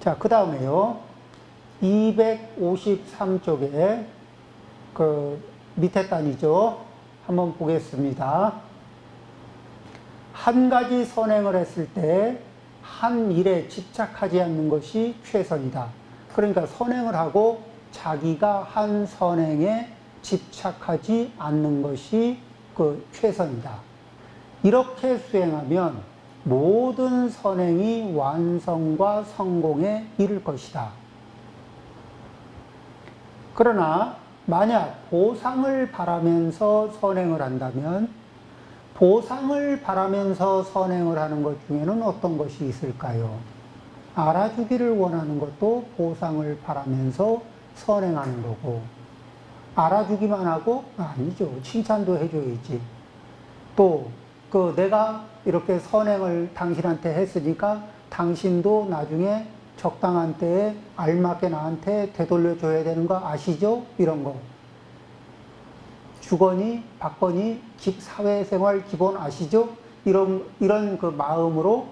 자, 그 다음에요. 253쪽에 그 밑에 단이죠. 한번 보겠습니다. 한 가지 선행을 했을 때 한 일에 집착하지 않는 것이 최선이다. 그러니까 선행을 하고 자기가 한 선행에 집착하지 않는 것이 그 최선이다. 이렇게 수행하면 모든 선행이 완성과 성공에 이를 것이다. 그러나 만약 보상을 바라면서 선행을 한다면 보상을 바라면서 선행을 하는 것 중에는 어떤 것이 있을까요? 알아주기를 원하는 것도 보상을 바라면서 선행하는 거고, 알아주기만 하고 아니죠. 칭찬도 해줘야지. 또 내가 이렇게 선행을 당신한테 했으니까 당신도 나중에 적당한 때에 알맞게 나한테 되돌려줘야 되는 거 아시죠? 이런 거. 주거니 받거니 사회생활 기본 아시죠? 이런 그 마음으로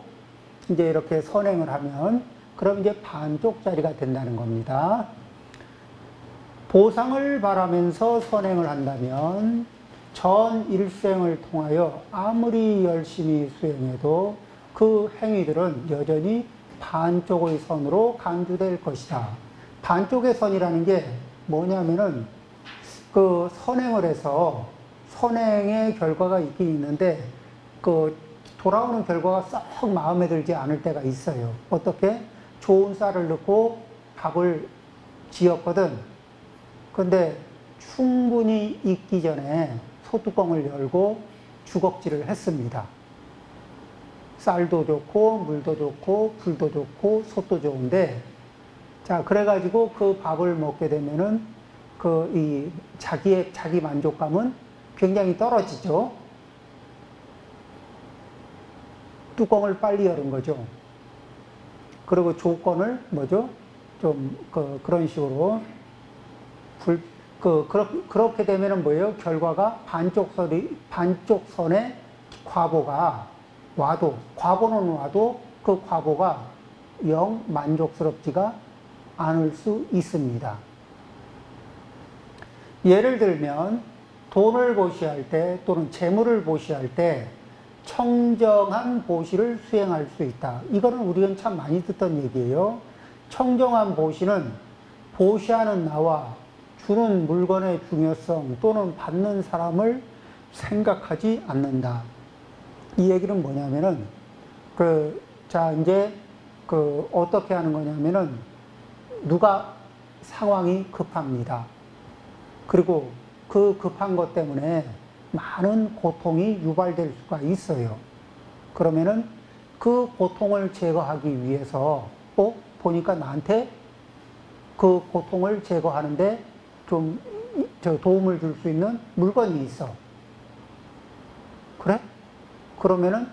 이제 이렇게 선행을 하면 그럼 이제 반쪽짜리가 된다는 겁니다. 보상을 바라면서 선행을 한다면 전 일생을 통하여 아무리 열심히 수행해도 그 행위들은 여전히 반쪽의 선으로 간주될 것이다. 반쪽의 선이라는 게 뭐냐면은 그 선행을 해서 선행의 결과가 있긴 있는데 그 돌아오는 결과가 썩 마음에 들지 않을 때가 있어요. 어떻게? 좋은 쌀을 넣고 밥을 지었거든. 근데 충분히 익기 전에 소뚜껑을 열고 주걱질을 했습니다. 쌀도 좋고 물도 좋고 불도 좋고 솥도 좋은데, 자, 그래가지고 그 밥을 먹게 되면은 자기 만족감은 굉장히 떨어지죠. 뚜껑을 빨리 열은 거죠. 그리고 조건을 뭐죠? 좀 그런 식으로 그렇게 되면은 뭐예요? 결과가 반쪽선의 과보가 와도, 과보는 와도 그 과보가 영 만족스럽지가 않을 수 있습니다. 예를 들면 돈을 보시할 때 또는 재물을 보시할 때 청정한 보시를 수행할 수 있다. 이거는 우리는 참 많이 듣던 얘기예요. 청정한 보시는 보시하는 나와 주는 물건의 중요성 또는 받는 사람을 생각하지 않는다. 이 얘기는 뭐냐면은 이제 어떻게 하는 거냐면은 누가 상황이 급합니다. 그리고 그 급한 것 때문에 많은 고통이 유발될 수가 있어요. 그러면은 그 고통을 제거하기 위해서 보니까 나한테 그 고통을 제거하는데 좀 도움을 줄 수 있는 물건이 있어. 그래? 그러면은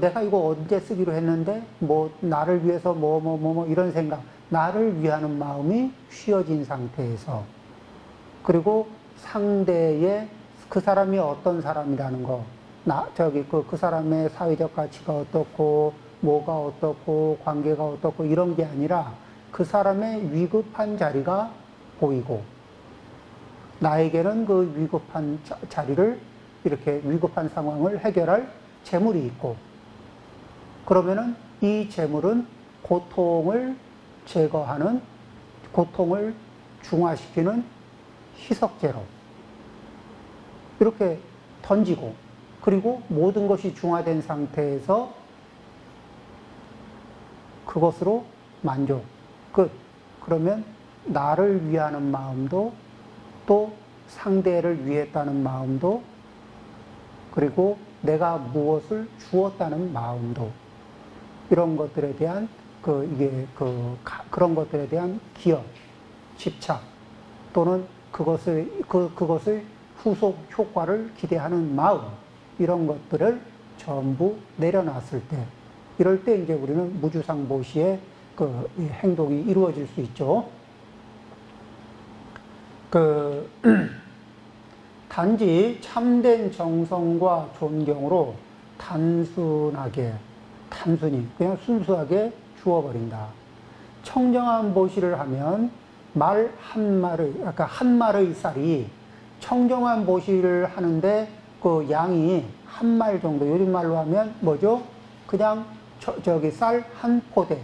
내가 이거 언제 쓰기로 했는데 나를 위해서 이런 생각, 나를 위하는 마음이 쉬어진 상태에서, 그리고 상대의 그 사람이 어떤 사람이라는 거, 그 사람의 사회적 가치가 어떻고, 뭐가 어떻고, 관계가 어떻고, 이런 게 아니라 그 사람의 위급한 자리가 보이고, 나에게는 그 위급한 자리를, 이렇게 위급한 상황을 해결할 재물이 있고, 그러면은 이 재물은 고통을 제거하는, 고통을 중화시키는 희석제로 이렇게 던지고, 그리고 모든 것이 중화된 상태에서 그것으로 만족, 끝. 그러면 나를 위하는 마음도, 또 상대를 위했다는 마음도, 그리고 내가 무엇을 주었다는 마음도, 이런 것들에 대한 그런 것들에 대한 기억, 집착, 또는 그것을 후속 효과를 기대하는 마음, 이런 것들을 전부 내려놨을 때, 이럴 때 이제 우리는 무주상보시의 행동이 이루어질 수 있죠. 단지 참된 정성과 존경으로 단순히, 그냥 순수하게 주어버린다. 청정한 보시를 하면 말 한 마리, 그러니까 한 마리의 쌀이 청정한 보시를 하는데 그 양이 한 말 정도, 요즘 말로 하면 뭐죠? 그냥 저기 쌀 한 포대.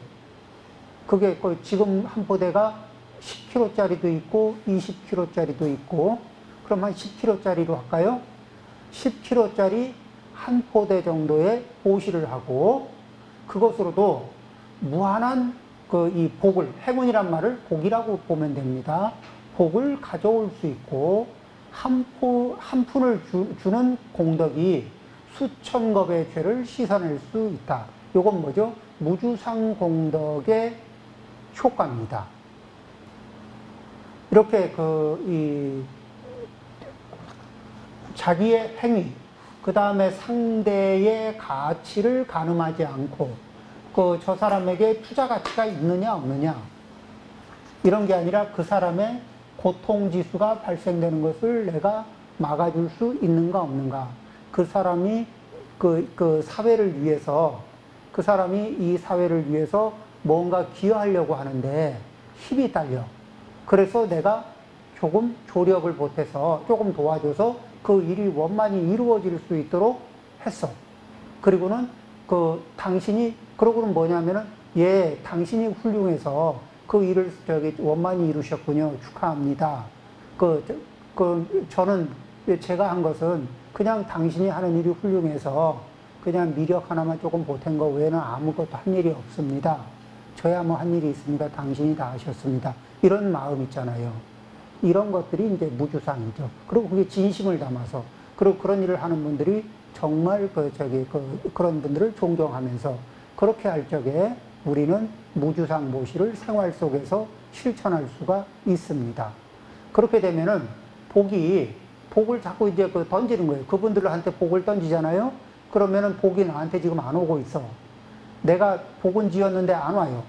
그게 그 지금 한 포대가 10kg짜리도 있고 20kg짜리도 있고, 그럼 한 10kg짜리로 할까요? 10kg짜리 한 포대 정도의 보시를 하고, 그것으로도 무한한 그 이 복을, 행운이란 말을 복이라고 보면 됩니다. 복을 가져올 수 있고, 한 푼을 주는 공덕이 수천 겁의 죄를 씻어낼 수 있다. 요건 뭐죠? 무주상 공덕의 효과입니다. 이렇게 자기의 행위, 그 다음에 상대의 가치를 가늠하지 않고, 저 사람에게 투자 가치가 있느냐, 없느냐, 이런 게 아니라 그 사람의 고통 지수가 발생되는 것을 내가 막아줄 수 있는가, 없는가. 그 사람이 그 사회를 위해서, 그 사람이 이 사회를 위해서 뭔가 기여하려고 하는데 힘이 딸려. 그래서 내가 조금 조력을 보태서 조금 도와줘서 그 일이 원만히 이루어질 수 있도록 했어. 그리고는 당신이, 그러고는 뭐냐면은, 예, 당신이 훌륭해서 그 일을 원만히 이루셨군요. 축하합니다. 저는 제가 한 것은 그냥 당신이 하는 일이 훌륭해서 그냥 미력 하나만 조금 보탠 거 외에는 아무것도 한 일이 없습니다. 저야 뭐 한 일이 있습니다. 당신이 다 하셨습니다. 이런 마음 있잖아요. 이런 것들이 이제 무주상이죠. 그리고 그게 진심을 담아서, 그리고 그런 일을 하는 분들이 정말 그런 분들을 존경하면서 그렇게 할 적에 우리는 무주상 모시를 생활 속에서 실천할 수가 있습니다. 그렇게 되면은 복을 자꾸 이제 던지는 거예요. 그분들한테 복을 던지잖아요. 그러면은 복이 나한테 지금 안 오고 있어. 내가 복은 지었는데 안 와요.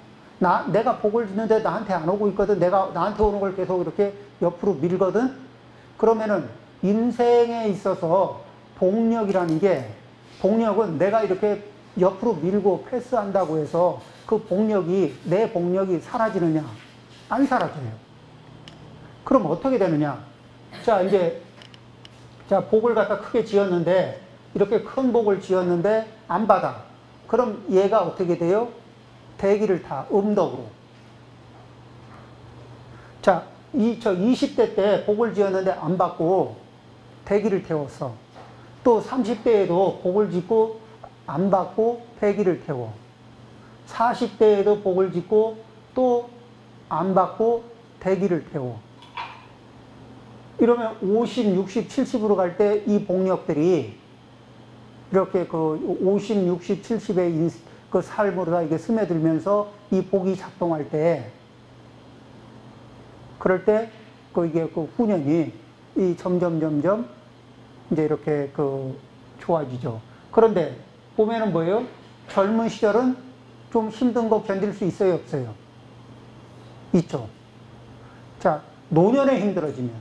내가 복을 짓는데 나한테 안 오고 있거든. 나한테 오는 걸 계속 이렇게 옆으로 밀거든. 그러면은 인생에 있어서 복력이라는 게, 복력은 내가 이렇게 옆으로 밀고 패스한다고 해서 내 복력이 사라지느냐? 안 사라져요. 그럼 어떻게 되느냐? 복을 갖다 크게 지었는데, 이렇게 큰 복을 지었는데 안 받아. 그럼 얘가 어떻게 돼요? 대기를 타, 음덕으로. 20대 때 복을 지었는데 안 받고 대기를 태웠어. 또 30대에도 복을 짓고 안 받고 대기를 태워. 40대에도 복을 짓고 또 안 받고 대기를 태워. 이러면 50, 60, 70으로 갈 때 이 복력들이 이렇게 50, 60, 70의 그 삶으로 다 이게 스며들면서 이 복이 작동할 때, 그럴 때 이게 후년이 점점 이제 이렇게 좋아지죠. 그런데 보면은 뭐예요? 젊은 시절은 좀 힘든 거 견딜 수 있어요, 없어요? 있죠. 노년에 힘들어지면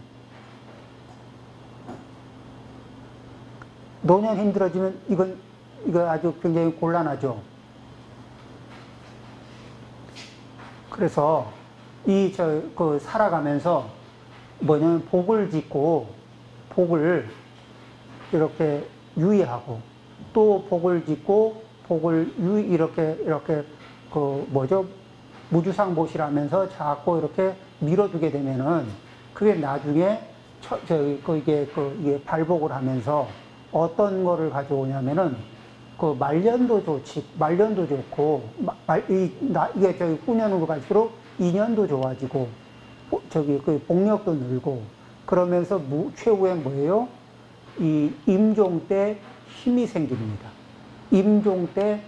이거 아주 굉장히 곤란하죠. 그래서 살아가면서 뭐냐면 복을 짓고 복을 이렇게 유의하고, 또 복을 짓고 복을 이렇게 무주상보시라면서 자꾸 이렇게 밀어두게 되면은 그게 나중에 이게 발복을 하면서 어떤 거를 가져오냐면은 말년도 좋고, 이게 후년으로 갈수록 인연도 좋아지고, 복력도 늘고, 그러면서 최후에 뭐예요? 이 임종 때 힘이 생깁니다. 임종 때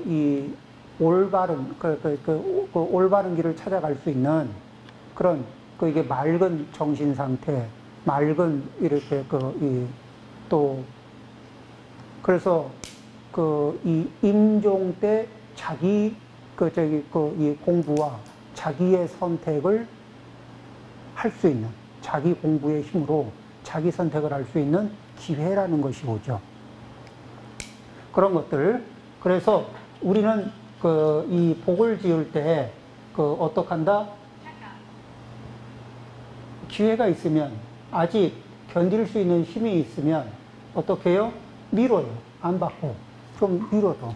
이 올바른 올바른 길을 찾아갈 수 있는 그런 이게 맑은 정신 상태, 맑은 이렇게 또 그래서 이 임종 때 자기 이 공부와 자기의 선택을 할 수 있는, 자기 공부의 힘으로 자기 선택을 할 수 있는 기회라는 것이 오죠. 그런 것들. 그래서 우리는 이 복을 지을 때, 어떡한다? 기회가 있으면, 아직 견딜 수 있는 힘이 있으면, 어떻게 해요? 미뤄요. 안 받고. 좀 미뤄도.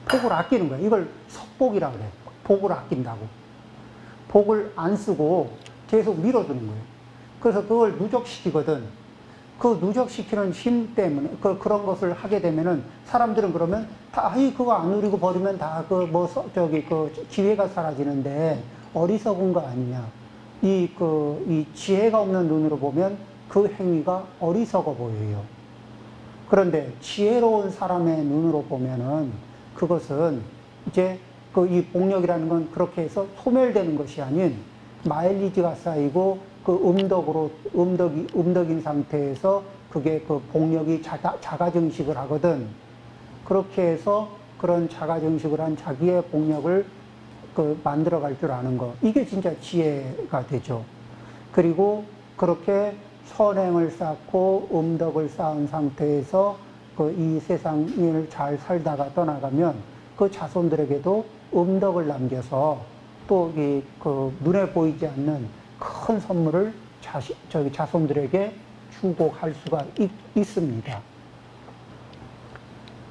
복을 아끼는 거예요. 이걸 석복이라고 그래요. 복을 아낀다고. 복을 안 쓰고 계속 밀어두는 거예요. 그래서 그걸 누적시키거든. 그 누적시키는 힘 때문에, 그런 것을 하게 되면은, 사람들은 그러면 다, 그거 안 누리고 버리면 다 기회가 사라지는데, 어리석은 거 아니냐. 이 지혜가 없는 눈으로 보면 그 행위가 어리석어 보여요. 그런데 지혜로운 사람의 눈으로 보면은 그것은 이제 이 복력이라는 건 그렇게 해서 소멸되는 것이 아닌 마일리지가 쌓이고 음덕인 상태에서 그게 복력이 자가 증식을 하거든. 그렇게 해서 그런 자가 증식을 한 자기의 복력을 만들어 갈 줄 아는 거. 이게 진짜 지혜가 되죠. 그리고 그렇게 선행을 쌓고 음덕을 쌓은 상태에서 이 세상을 잘 살다가 떠나가면 그 자손들에게도 음덕을 남겨서 또 눈에 보이지 않는 큰 선물을 자손들에게 주고 갈 수가 있습니다.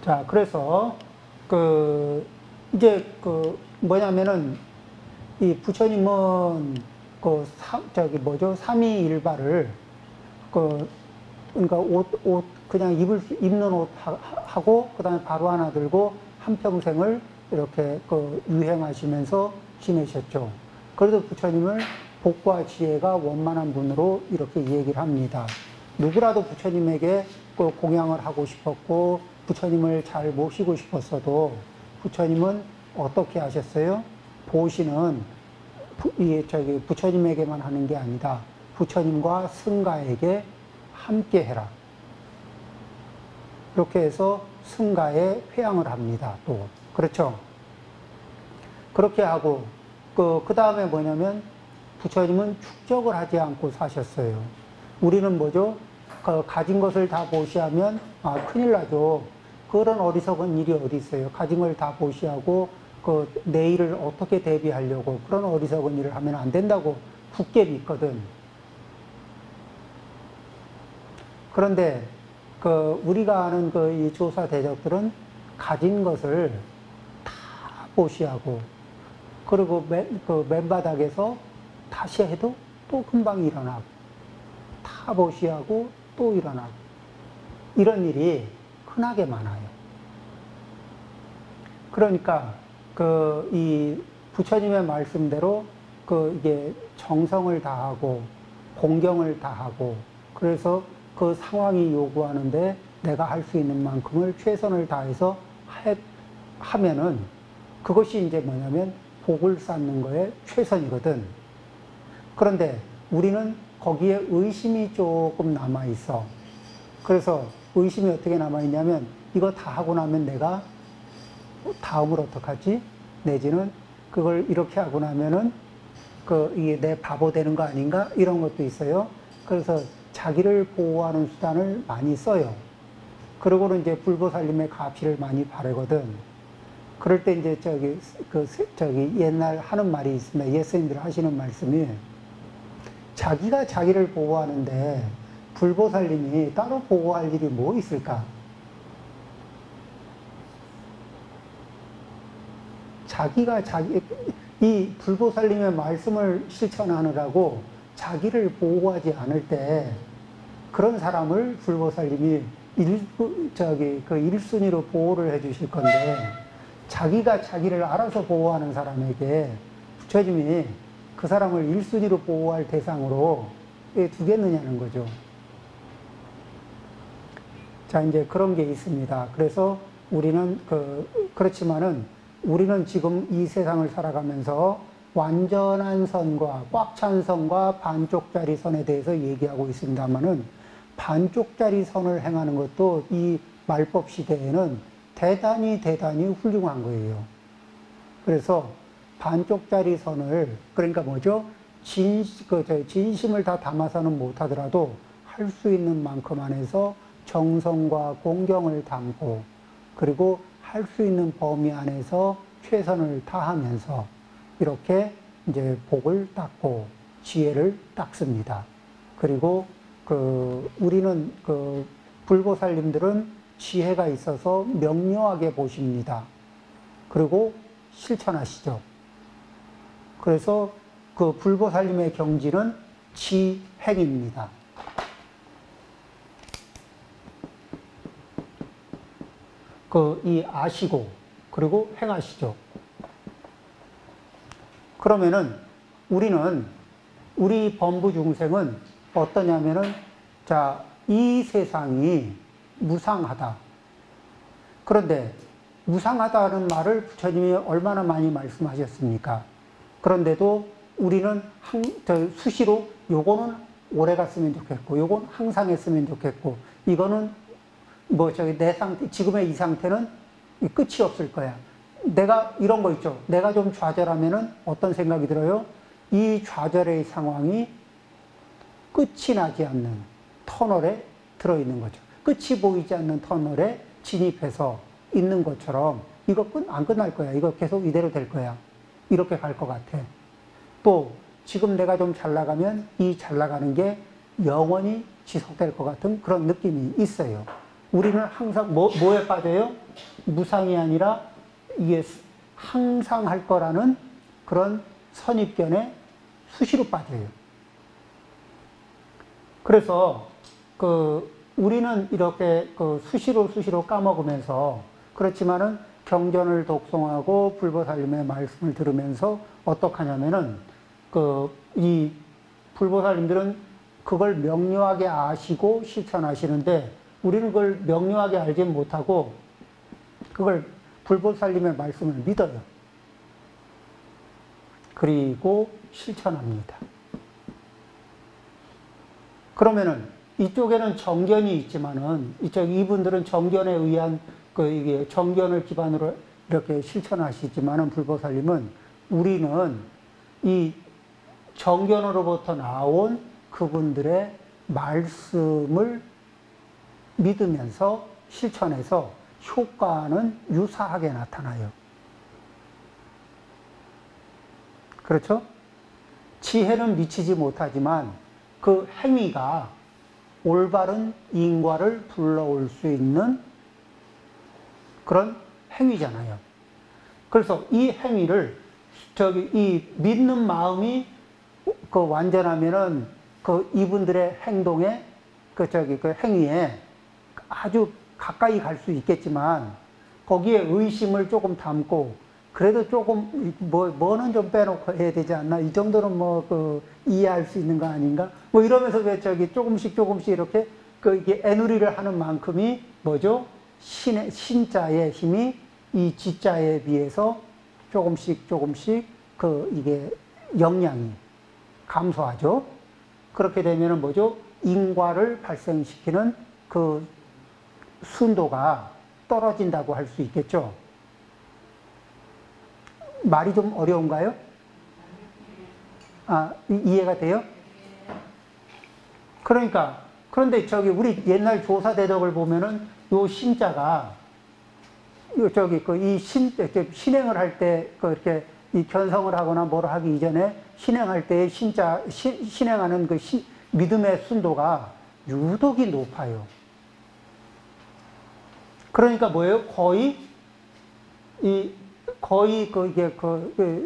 자, 그래서 이제 뭐냐면은 이 부처님은 삼위일바를 그러니까 그냥 입는 옷 하고 그다음에 바로 하나 들고 한평생을 이렇게 유행하시면서 지내셨죠. 그래도 부처님을 복과 지혜가 원만한 분으로 이렇게 얘기를 합니다. 누구라도 부처님에게 공양을 하고 싶었고 부처님을 잘 모시고 싶었어도 부처님은 어떻게 하셨어요? 보시는 부처님에게만 하는 게 아니다. 부처님과 승가에게 함께 해라. 이렇게 해서 승가에 회양을 합니다. 또 그렇죠. 그렇게 하고 그 다음에 뭐냐면 부처님은 축적을 하지 않고 사셨어요. 우리는 뭐죠? 가진 것을 다 보시하면 큰일 나죠. 그런 어리석은 일이 어디 있어요. 가진 걸 다 보시하고 내일을 어떻게 대비하려고 그런 어리석은 일을 하면 안 된다고 굳게 믿거든. 그런데 우리가 아는 이 조사 대적들은 가진 것을 다 보시하고 그리고 맨바닥에서 다시 해도 또 금방 일어나고 다 보시하고 또 일어나고 이런 일이 흔하게 많아요. 그러니까 이 부처님의 말씀대로 이게 정성을 다하고 공경을 다하고 그래서 그 상황이 요구하는데 내가 할 수 있는 만큼을 최선을 다해서 하면은 그것이 이제 뭐냐면 복을 쌓는 거에 최선이거든. 그런데 우리는 거기에 의심이 조금 남아 있어. 그래서 의심이 어떻게 남아 있냐면 이거 다 하고 나면 내가 다음을 어떡하지? 내지는 그걸 이렇게 하고 나면은 이게 내 바보 되는 거 아닌가? 이런 것도 있어요. 그래서 자기를 보호하는 수단을 많이 써요. 그러고는 이제 불보살님의 가피를 많이 바르거든. 그럴 때 이제 옛날 하는 말이 있습니다. 예스님들 하시는 말씀이 자기가 자기를 보호하는데 불보살님이 따로 보호할 일이 뭐 있을까? 이 불보살님의 말씀을 실천하느라고 자기를 보호하지 않을 때 그런 사람을 불보살님이 일순위로 보호를 해 주실 건데 자기가 자기를 알아서 보호하는 사람에게 부처님이 그 사람을 일순위로 보호할 대상으로 두겠느냐는 거죠. 자, 이제 그런 게 있습니다. 그래서 우리는 그렇지만은 우리는 지금 이 세상을 살아가면서 완전한 선과 꽉 찬 선과 반쪽짜리 선에 대해서 얘기하고 있습니다만은 반쪽짜리 선을 행하는 것도 이 말법 시대에는 대단히 훌륭한 거예요. 그래서 반쪽짜리 선을 그러니까 뭐죠? 진심을 다 담아서는 못하더라도 할 수 있는 만큼 안에서 정성과 공경을 담고 그리고 할 수 있는 범위 안에서 최선을 다하면서 이렇게 이제 복을 닦고 지혜를 닦습니다. 그리고 우리는 불보살님들은 지혜가 있어서 명료하게 보십니다. 그리고 실천하시죠. 그래서 불보살님의 경지는 지행입니다. 이 아시고 그리고 행하시죠. 그러면은 우리 범부 중생은 어떠냐면은 자, 이 세상이 무상하다. 그런데 무상하다는 말을 부처님이 얼마나 많이 말씀하셨습니까? 그런데도 우리는 수시로 요거는 오래 갔으면 좋겠고 요건 항상 했으면 좋겠고 이거는 내 상태, 지금의 이 상태는 끝이 없을 거야. 내가 이런 거 있죠. 내가 좀 좌절하면은 어떤 생각이 들어요? 이 좌절의 상황이 끝이 나지 않는 터널에 들어있는 거죠. 끝이 보이지 않는 터널에 진입해서 있는 것처럼 이거 안 끝날 거야. 이거 계속 이대로 될 거야. 이렇게 갈 것 같아. 또 지금 내가 좀 잘 나가면 이 잘 나가는 게 영원히 지속될 것 같은 그런 느낌이 있어요. 우리는 항상 뭐에 빠져요? 무상이 아니라 이게 항상 할 거라는 그런 선입견에 수시로 빠져요. 그래서 우리는 이렇게 수시로 까먹으면서 그렇지만은 경전을 독송하고 불보살님의 말씀을 들으면서 어떡하냐면은 이 불보살님들은 그걸 명료하게 아시고 실천하시는데 우리는 그걸 명료하게 알지 못하고 그걸 불보살님의 말씀을 믿어요. 그리고 실천합니다. 그러면은 이쪽에는 정견이 있지만은 이분들은 정견에 의한 이게 정견을 기반으로 이렇게 실천하시지만은 불보살님은 우리는 이 정견으로부터 나온 그분들의 말씀을 믿으면서 실천해서 효과는 유사하게 나타나요. 그렇죠? 지혜는 미치지 못하지만 그 행위가 올바른 인과를 불러올 수 있는 그런 행위잖아요. 그래서 이 행위를 이 믿는 마음이 완전하면은 이분들의 행동에 행위에 아주 가까이 갈 수 있겠지만 거기에 의심을 조금 담고 그래도 조금 뭐는 좀 빼놓고 해야 되지 않나 이 정도는 이해할 수 있는 거 아닌가 이러면서 왜 조금씩 이렇게 이게 애누리를 하는 만큼이 뭐죠? 신자의 힘이 이 지자에 비해서 조금씩 이게 역량이 감소하죠. 그렇게 되면은 뭐죠? 인과를 발생시키는 순도가 떨어진다고 할 수 있겠죠. 말이 좀 어려운가요? 이해가 돼요? 그런데 우리 옛날 조사대덕을 보면은 요 신자가 신행을 할 때 이렇게 이 견성을 하거나 뭘 하기 이전에 신행할 때 신행하는 믿음의 순도가 유독이 높아요. 그러니까 뭐예요? 거의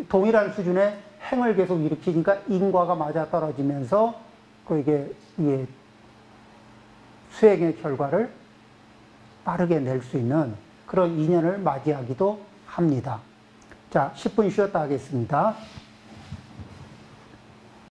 동일한 수준의 행을 계속 일으키니까 인과가 맞아 떨어지면서 이게 수행의 결과를 빠르게 낼 수 있는 그런 인연을 맞이하기도 합니다. 자, 10분 쉬었다 하겠습니다.